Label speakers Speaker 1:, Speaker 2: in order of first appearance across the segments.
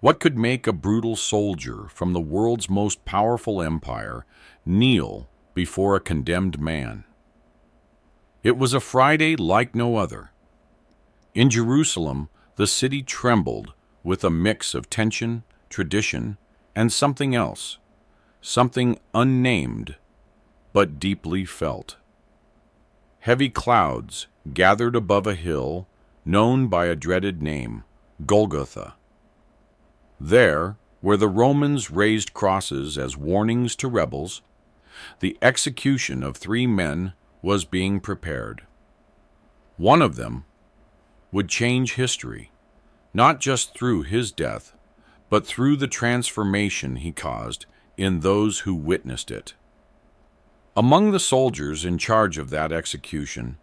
Speaker 1: What could make a brutal soldier from the world's most powerful empire kneel before a condemned man? It was a Friday like no other. In Jerusalem, the city trembled with a mix of tension, tradition, and something else, something unnamed but deeply felt. Heavy clouds gathered above a hill known by a dreaded name, Golgotha. There, where the Romans raised crosses as warnings to rebels, the execution of 3 men was being prepared. One of them would change history, not just through his death, but through the transformation he caused in those who witnessed it. Among the soldiers in charge of that execution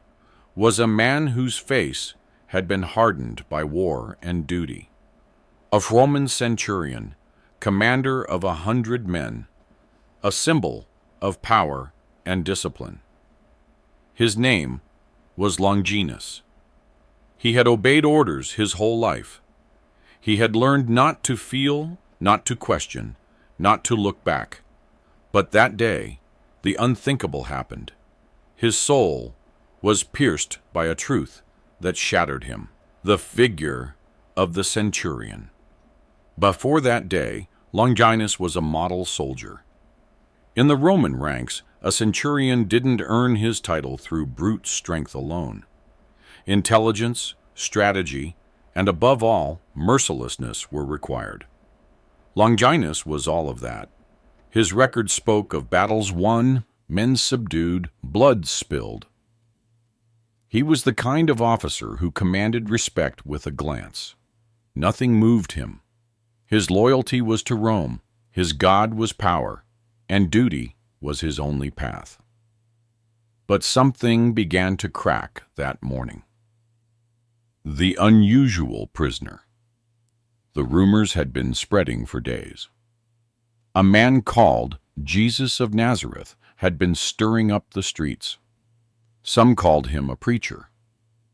Speaker 1: was a man whose face had been hardened by war and duty. A Roman centurion, commander of 100 men, a symbol of power and discipline. His name was Longinus. He had obeyed orders his whole life. He had learned not to feel, not to question, not to look back. But that day, the unthinkable happened. His soul was pierced by a truth that shattered him, the figure of the centurion. Before that day, Longinus was a model soldier. In the Roman ranks, a centurion didn't earn his title through brute strength alone. Intelligence, strategy, and above all, mercilessness were required. Longinus was all of that. His record spoke of battles won, men subdued, blood spilled. He was the kind of officer who commanded respect with a glance. Nothing moved him. His loyalty was to Rome, his God was power, and duty was his only path. But something began to crack that morning. The unusual prisoner. The rumors had been spreading for days. A man called Jesus of Nazareth had been stirring up the streets. Some called him a preacher,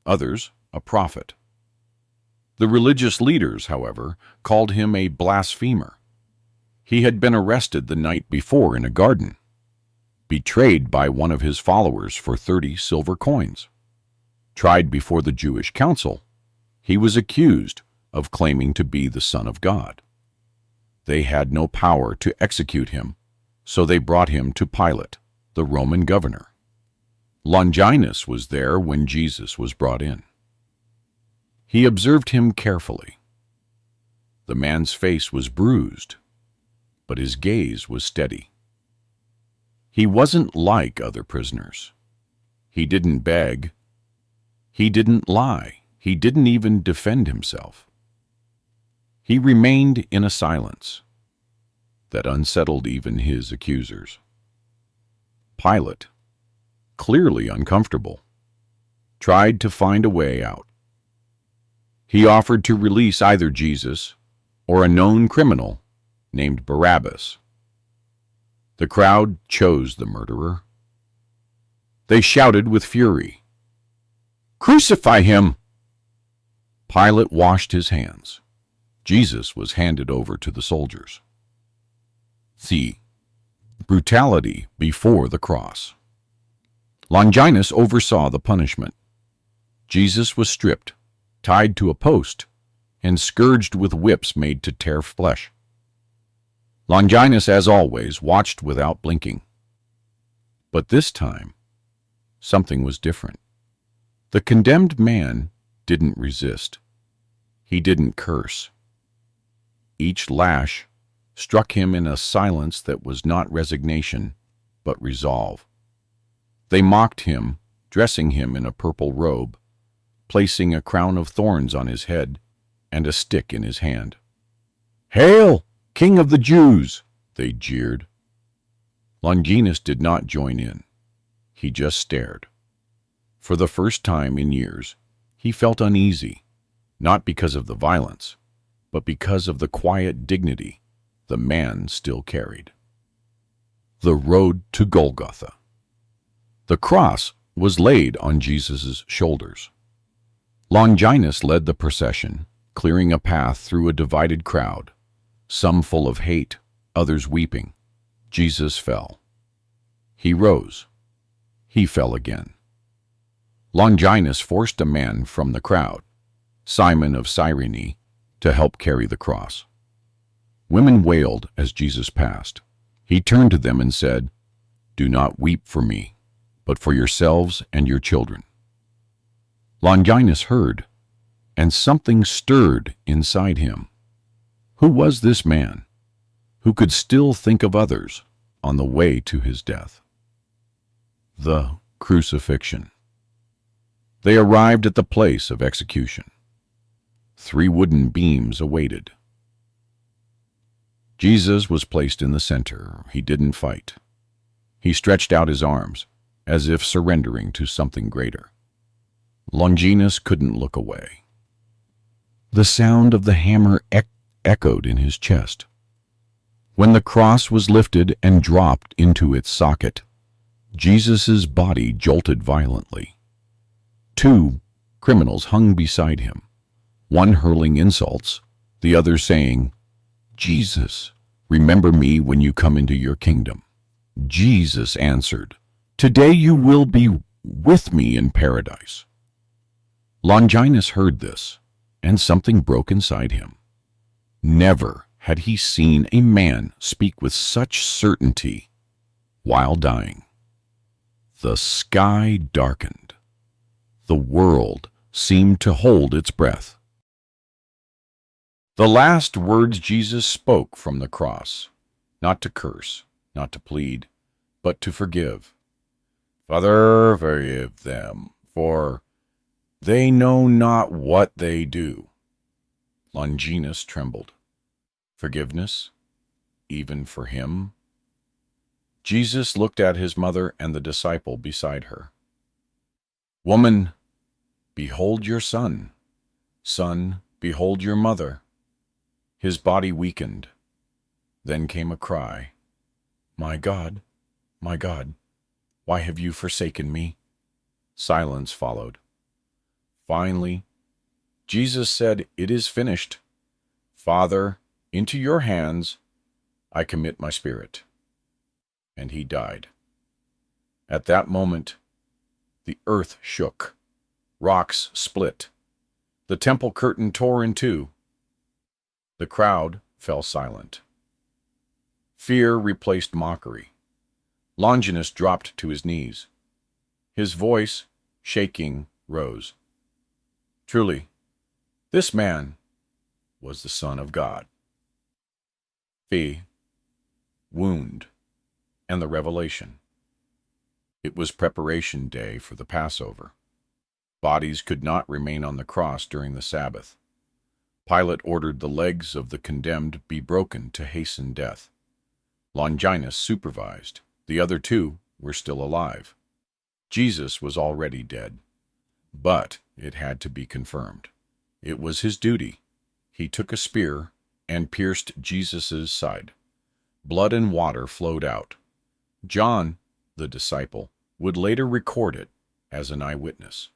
Speaker 1: others a prophet. The religious leaders, however, called him a blasphemer. He had been arrested the night before in a garden, betrayed by one of his followers for 30 silver coins. Tried before the Jewish council, he was accused of claiming to be the Son of God. They had no power to execute him, so they brought him to Pilate, the Roman governor. Longinus was there when Jesus was brought in. He observed him carefully. The man's face was bruised, but his gaze was steady. He wasn't like other prisoners. He didn't beg. He didn't lie. He didn't even defend himself. He remained in a silence that unsettled even his accusers. Pilate, clearly uncomfortable, tried to find a way out. He offered to release either Jesus or a known criminal named Barabbas. The crowd chose the murderer. They shouted with fury, "Crucify him!" Pilate washed his hands. Jesus was handed over to the soldiers. See, brutality before the cross. Longinus oversaw the punishment. Jesus was stripped, tied to a post, and scourged with whips made to tear flesh. Longinus, as always, watched without blinking. But this time, something was different. The condemned man didn't resist. He didn't curse. Each lash struck him in a silence that was not resignation, but resolve. They mocked him, dressing him in a purple robe, placing a crown of thorns on his head and a stick in his hand. "Hail, King of the Jews!" they jeered. Longinus did not join in. He just stared. For the first time in years, he felt uneasy, not because of the violence, but because of the quiet dignity the man still carried. The road to Golgotha. The cross was laid on Jesus' shoulders. Longinus led the procession, clearing a path through a divided crowd, some full of hate, others weeping. Jesus fell. He rose. He fell again. Longinus forced a man from the crowd, Simon of Cyrene, to help carry the cross. Women wailed as Jesus passed. He turned to them and said, "Do not weep for me, but for yourselves and your children." Longinus heard, and something stirred inside him. Who was this man who could still think of others on the way to his death? The crucifixion. They arrived at the place of execution. 3 wooden beams awaited. Jesus was placed in the center. He didn't fight. He stretched out his arms, as if surrendering to something greater. Longinus couldn't look away. The sound of the hammer echoed in his chest. When the cross was lifted and dropped into its socket, Jesus' body jolted violently. 2 criminals hung beside him, one hurling insults, the other saying, "Jesus, remember me when you come into your kingdom." Jesus answered, "Today you will be with me in paradise." Longinus heard this, and something broke inside him. Never had he seen a man speak with such certainty while dying. The sky darkened. The world seemed to hold its breath. The last words Jesus spoke from the cross, not to curse, not to plead, but to forgive. "Father, forgive them, for they know not what they do." Longinus trembled. Forgiveness, even for him? Jesus looked at his mother and the disciple beside her. "Woman, behold your son. Son, behold your mother." His body weakened. Then came a cry, my God, why have you forsaken me?" Silence followed. Finally, Jesus said, "It is finished. Father, into your hands I commit my spirit." And he died. At that moment, the earth shook. Rocks split. The temple curtain tore in two. The crowd fell silent. Fear replaced mockery. Longinus dropped to his knees. His voice, shaking, rose. Truly, this man was the Son of God. Fee, wound, and the revelation. It was preparation day for the Passover. Bodies could not remain on the cross during the Sabbath. Pilate ordered the legs of the condemned be broken to hasten death. Longinus supervised. The other 2 were still alive. Jesus was already dead. But it had to be confirmed. It was his duty. He took a spear and pierced Jesus' side. Blood and water flowed out. John, the disciple, would later record it as an eyewitness.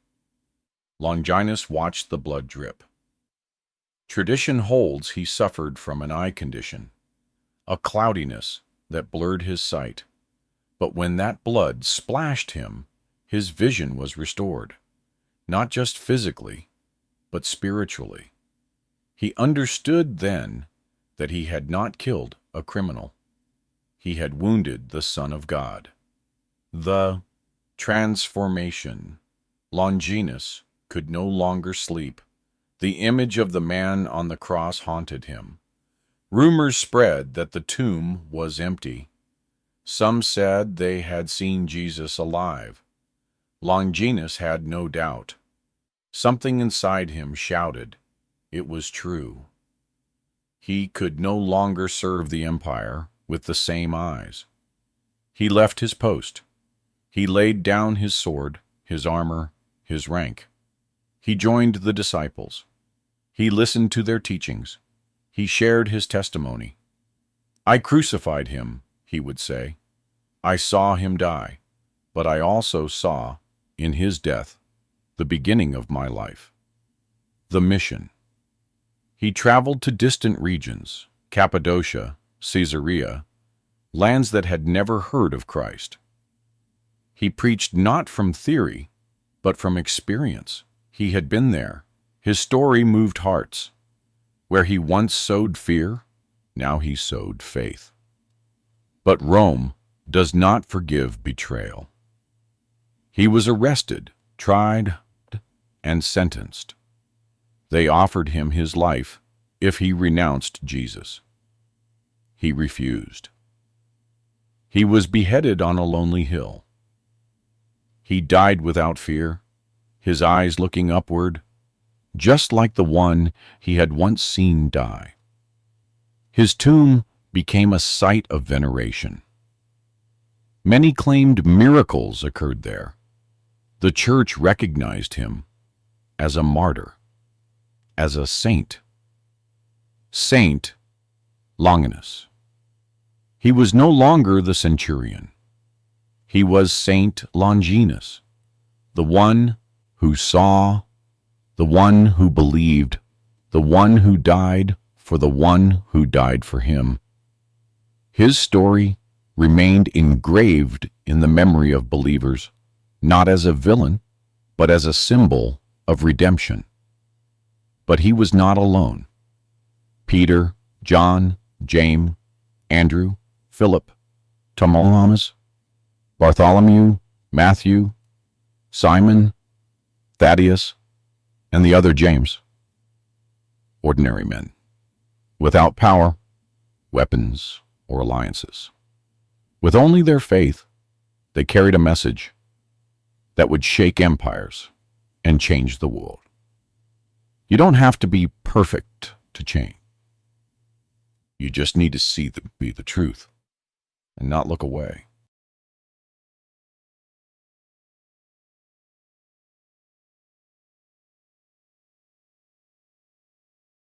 Speaker 1: Longinus watched the blood drip. Tradition holds he suffered from an eye condition, a cloudiness that blurred his sight. But when that blood splashed him, his vision was restored, not just physically, but spiritually. He understood then that he had not killed a criminal. He had wounded the Son of God. The transformation. Longinus could no longer sleep. The image of the man on the cross haunted him. Rumors spread that the tomb was empty. Some said they had seen Jesus alive. Longinus had no doubt. Something inside him shouted, it was true. He could no longer serve the empire with the same eyes. He left his post. He laid down his sword, his armor, his rank. He joined the disciples. He listened to their teachings. He shared his testimony. "I crucified him," he would say. "I saw him die, but I also saw, in his death, the beginning of my life." The mission. He traveled to distant regions, Cappadocia, Caesarea, lands that had never heard of Christ. He preached not from theory, but from experience. He had been there. His story moved hearts. Where he once sowed fear, now he sowed faith. But Rome does not forgive betrayal. He was arrested, tried, and sentenced. They offered him his life if he renounced Jesus. He refused. He was beheaded on a lonely hill. He died without fear, his eyes looking upward, just like the one he had once seen die. His tomb became a site of veneration. Many claimed miracles occurred there. The church recognized him as a martyr, as a saint. Saint Longinus. He was no longer the centurion. He was Saint Longinus, the one who saw, the one who believed, the one who died for the one who died for him. His story remained engraved in the memory of believers, not as a villain, but as a symbol of redemption. But he was not alone. Peter, John, James, Andrew, Philip, Thomas, Bartholomew, Matthew, Simon, Thaddeus, and the other James. Ordinary men, without power, weapons, or alliances. With only their faith, they carried a message that would shake empires and change the world. You don't have to be perfect to change. You just need to see the truth and not look away.